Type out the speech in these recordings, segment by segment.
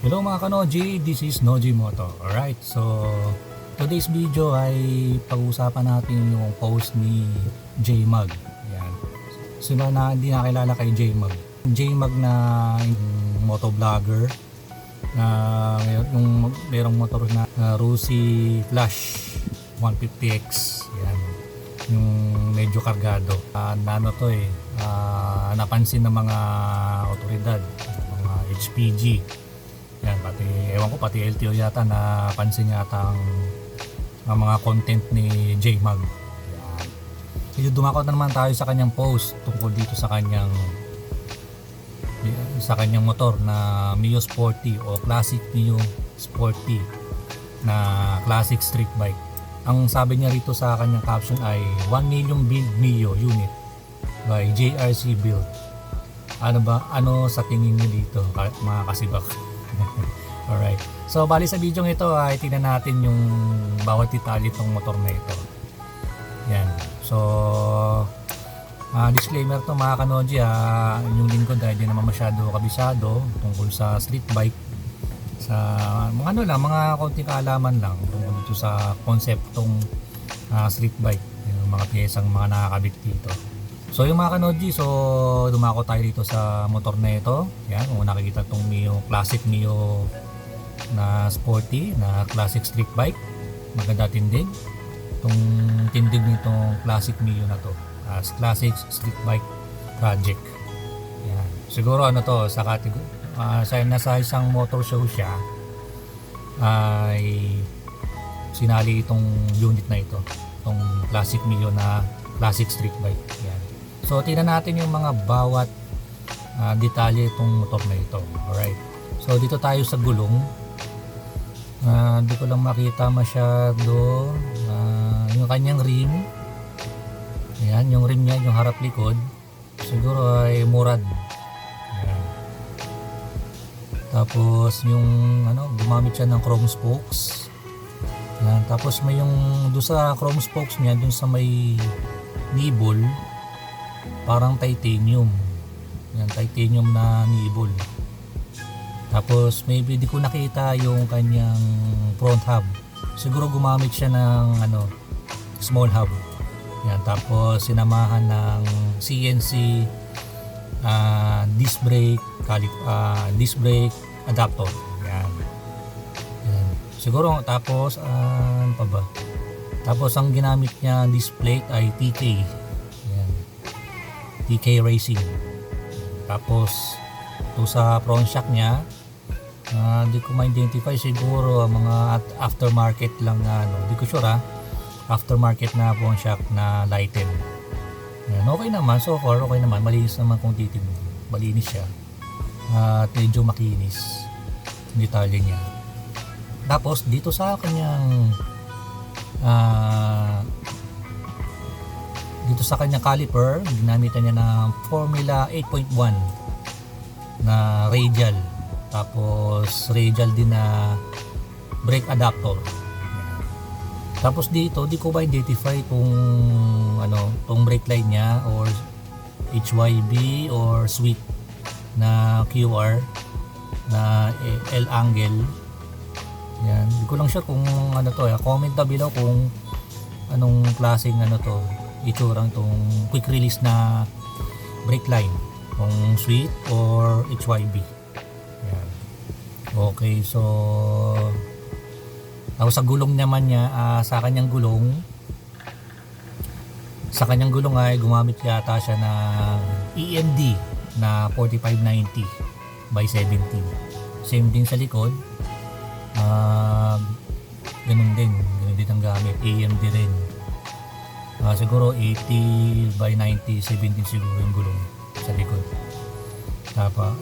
Hello mga kanoji, this is Noji Moto. Alright, so today's video ay pag-uusapan natin yung post ni J-Mag. Yan. Sino na hindi nakilala kay J-Mag? J-Mag na motovlogger na yung merong motor na Rusi Flash 150X. Yan. Yung medyo kargado. Ano to napansin ng mga otoridad, mga HPG. Yan, ewan ko, pati LTO yata napansin yata ang mga content ni J-Mag. Yan. Medyo dumakot na naman tayo sa kanyang post tungkol dito sa kanyang motor na Mio Sporty o Classic Mio Sporty na classic street bike. Ang sabi niya rito sa kanyang caption ay 1 million build Mio unit by JRC Build. Ano sa tingin niyo dito mga kasibak? Alright. So bali sa video ito ay tingnan natin yung bawat detalye itong motor na ito. Yan. So disclaimer to mga kanoji, yung lingkod ay di naman masyado kabisado tungkol sa street bike. Sa mga konting kaalaman lang tungkol dito sa konseptong street bike, yung mga piyesang mga nakakabit dito. So yung mga kanoji, so dumako tayo dito sa motor na ito. Yan, kung nakikita itong Mio, classic Mio na sporty, na classic street bike. Maganda tindig. Itong tindig nitong classic Mio na to as classic street bike project. Yan. Siguro sa category, nasa isang motor show siya ay sinali itong unit na ito, itong classic Mio na classic street bike. Yan. So tingnan natin yung mga bawat detalye itong motor na ito. Alright. So dito tayo sa gulong. Hindi ko lang makita masyado yung kanyang rim. Ayan, yung rim niya, yung harap likod. Siguro ay murad. Ayan. Tapos yung gumamit siya ng chrome spokes. Ayan. Tapos may yung doon sa chrome spokes niya, doon sa may nibble, parang titanium. Yan, titanium na nibble. Tapos maybe di ko nakita yung kanyang front hub. Siguro gumamit siya ng small hub. Yan, tapos sinamahan ng CNC disc brake adapter. Yan. Yan. Siguro tapos ano pa ba? Tapos ang ginamit niya disc plate ay TK. TK Racing. Tapos ito sa front shock niya, hindi ko ma-identify, siguro mga aftermarket lang na hindi ko sure aftermarket na front shock na lighten. Yan, okay naman so far, okay naman, malinis naman kung titignan. Malinis siya at medyo makinis yung detalye niya. Tapos dito sa kanyang caliper, ginamitan niya ng Formula 8.1 na radial. Tapos radial din na brake adapter. Tapos dito, di ko ba identify tong brake line niya or HYB or sweep na QR na L angle. Yan, di ko lang sure kung comment down below kung anong klaseng to itsurang tong quick release na brake line, kung sweet or HYB. Yan. Okay, so tapos sa gulong naman niya, sa kanyang gulong ay gumamit yata siya ng EMD na 4590 by 17. Same din sa likod. Ganun din ang gamit, EMD rin. Siguro 80 by 90, 17 siguro yung gulong sa likod.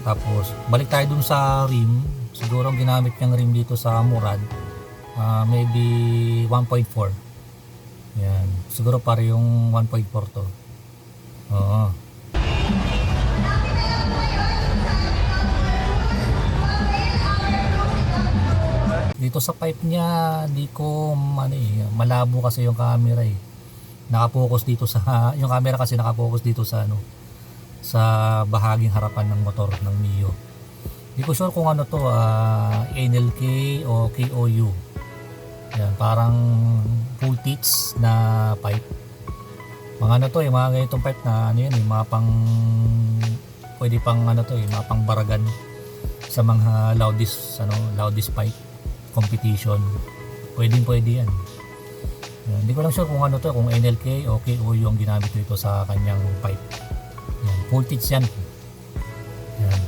Tapos balik tayo dun sa rim. Siguro ang ginamit niyang rim dito sa Murad, maybe 1.4. Yan, siguro pare yung 1.4 to. Oo. Dito sa pipe niya, di ko malabo kasi yung camera Nakapokus dito sa yung camera kasi nakapokus dito sa sa bahaging harapan ng motor ng Mio. Hindi ko sure kung ano to, NLK o KOU. Yan, parang full teeth na pipe. Mga ano to mga ganitong pipe na ano yan mga pang pwede pang ano to mga pang baragan sa mga loudest pipe competition. Pwede yan. Yan, hindi ko lang sure kung ano to, kung NLK o KOU ang ginamit ito sa kanyang pipe. Yan, full teeth yan. Yan.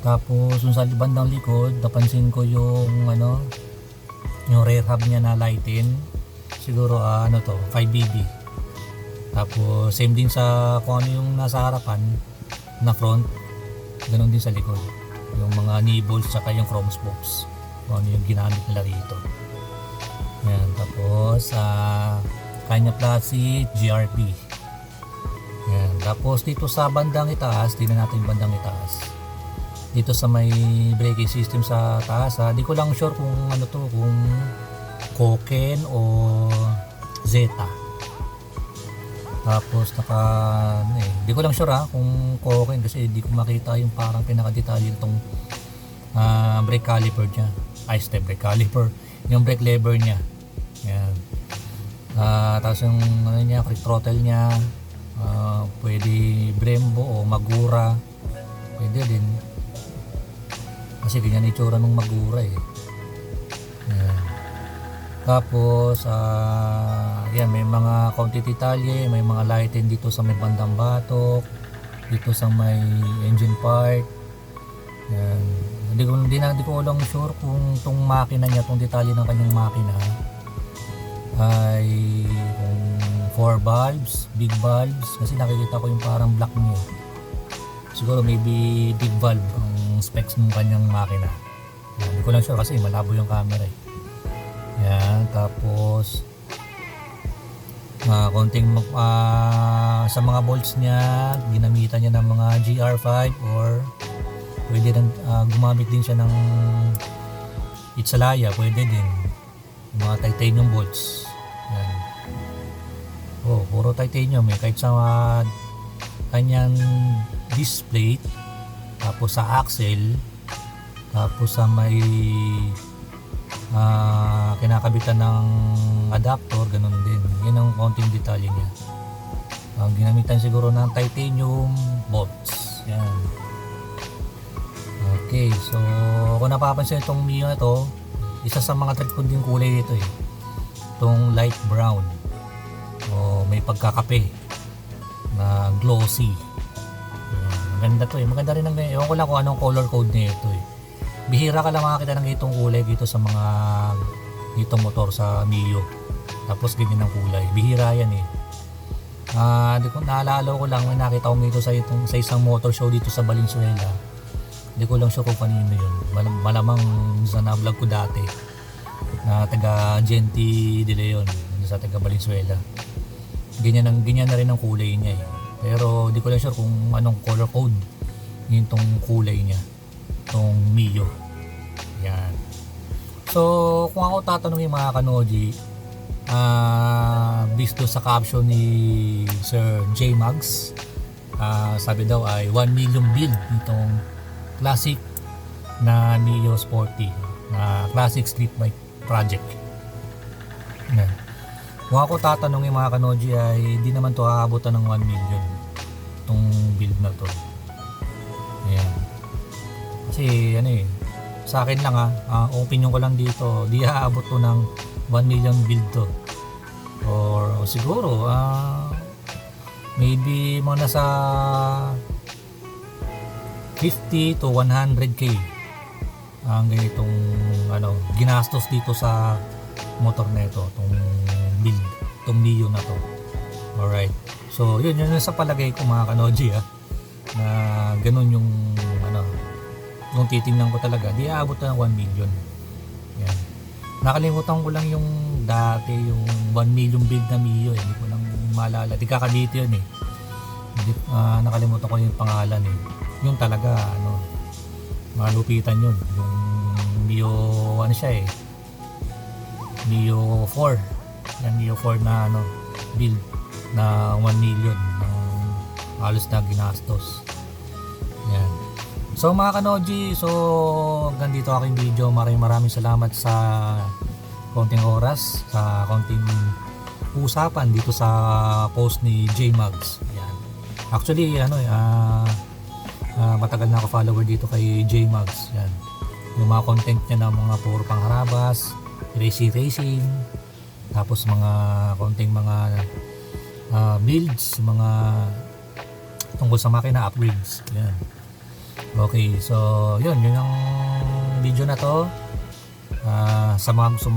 Tapos yung sa bandang likod, napansin ko yung yung rear hub niya na lighten. Siguro 5BB. Tapos same din sa kung ano yung nasa harapan na front, ganoon din sa likod. Yung mga nibbles saka yung chrome spokes. Kung ano yung ginamit nila rito. Yan, tapos kanya plastic GRP. Yan, tapos dito sa bandang itaas, tingnan natin yung bandang itaas. Dito sa may braking system sa taas, di ko lang sure kung ano to, kung Koken o Zeta. Tapos di ko lang sure kung Koken kasi di ko makita yung parang pinaka-detalye itong brake caliper niya. Step brake caliper, yung brake lever niya. Yan. Tapos yung quick throttle niya, pwede Brembo o Magura, pwede din. Kasi ganyan itsura ng Magura eh. Yan. Tapos yan, may mga konti detalye, may mga lighting dito sa may bandang batok, dito sa may engine part. Yan. Hindi ko lang sure kung tong makina niya, tong detalye ng kanyang makina ay kung 4 valves, big valves, kasi nakikita ko yung parang black niya. Siguro maybe big valve ang specs ng kanyang makina. Hindi ko lang sure kasi malabo yung camera eh. Yan, tapos konting sa mga bolts niya, ginamitan niya ng mga GR5 or pwede rin gumamit din siya ng Itsalaya, pwede din mga titanium bolts. Yan. Puro titanium kahit sa kanyang disc plate, tapos sa axle, tapos sa may kinakabitan ng adapter, ganun din. Yan ang konting detalye niya. Ginamitan siguro ng titanium bolts. Yan. Okay, so kung napapansin itong Mio na to, isa sa mga trip ko din kulay dito itong light brown o may pagkakape na glossy. Maganda to maganda rin ewan ko lang kung anong color code nito bihira ka lang makakita ng itong kulay dito sa mga itong motor sa Mio, tapos ganyan ang kulay, bihira yan di ko naalala ko lang, may nakita ko dito sa isang motor show dito sa Valenzuela. Hindi ko lang sure kung kanino yun. Malamang sa na-vlog ko dati na taga Genti de Leon sa taga Valenzuela. Ganyan na rin ang kulay niya Pero di ko lang sure kung anong color code yung tong kulay niya, tong Mio. Yan. So kung ako tatanungin mga kanoji, based sa caption ni Sir J Mags, sabi daw ay 1 million build itong classic na Mio Sporty na classic street bike project. Yan. Kung ako tatanungin mga kanoji ay di naman to aabutan ng 1 million itong build na to. Ayan. Kasi sa akin lang opinion ko lang dito, di aabot to ng 1 million build to. Or siguro maybe mga nasa 50 to 100k ang ganitong ginastos dito sa motor na ito, itong build, itong Mio na to. Alright, so yun sa palagay ko mga kanoji na ganun yung yung titingnan ko talaga, di aabot na ng 1 million. Yan. Nakalimutan ko lang yung dati yung 1 million build na Mio hindi ko lang maalala, di kakadito yun nakalimutan ko yung pangalan yung talaga malupitan yun, yung Mio Mio 4 yan, Mio 4 na build na 1 million halos na ginastos. Yan. So mga kanoji, so hanggang dito aking video. Maraming salamat sa konting oras, sa konting usapan dito sa post ni J Mugs. Yan. Actually matagal na ako follower dito kay J Mugs. Yan. Yung mga content niya na mga puro pangharabas, racing, tapos mga konting mga builds, mga tungkol sa makina upgrades. Yan. Okay, so yun ang video na to. Sa mga gusto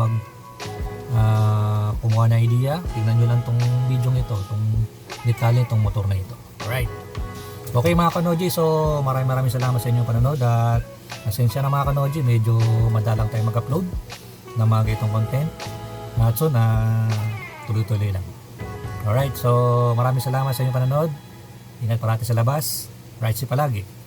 kumuha na idea, tingnan nyo lang tong video ito, tong detalye itong motor na ito. Alright. Okay mga kanoji, so maraming salamat sa inyong panonood at asensya na mga kanoji, medyo madalang tayo mag-upload ng mga itong content. At so tuloy-tuloy lang. Alright, so maraming salamat sa inyong panonood. Ingat parati sa labas. Right, si palagi.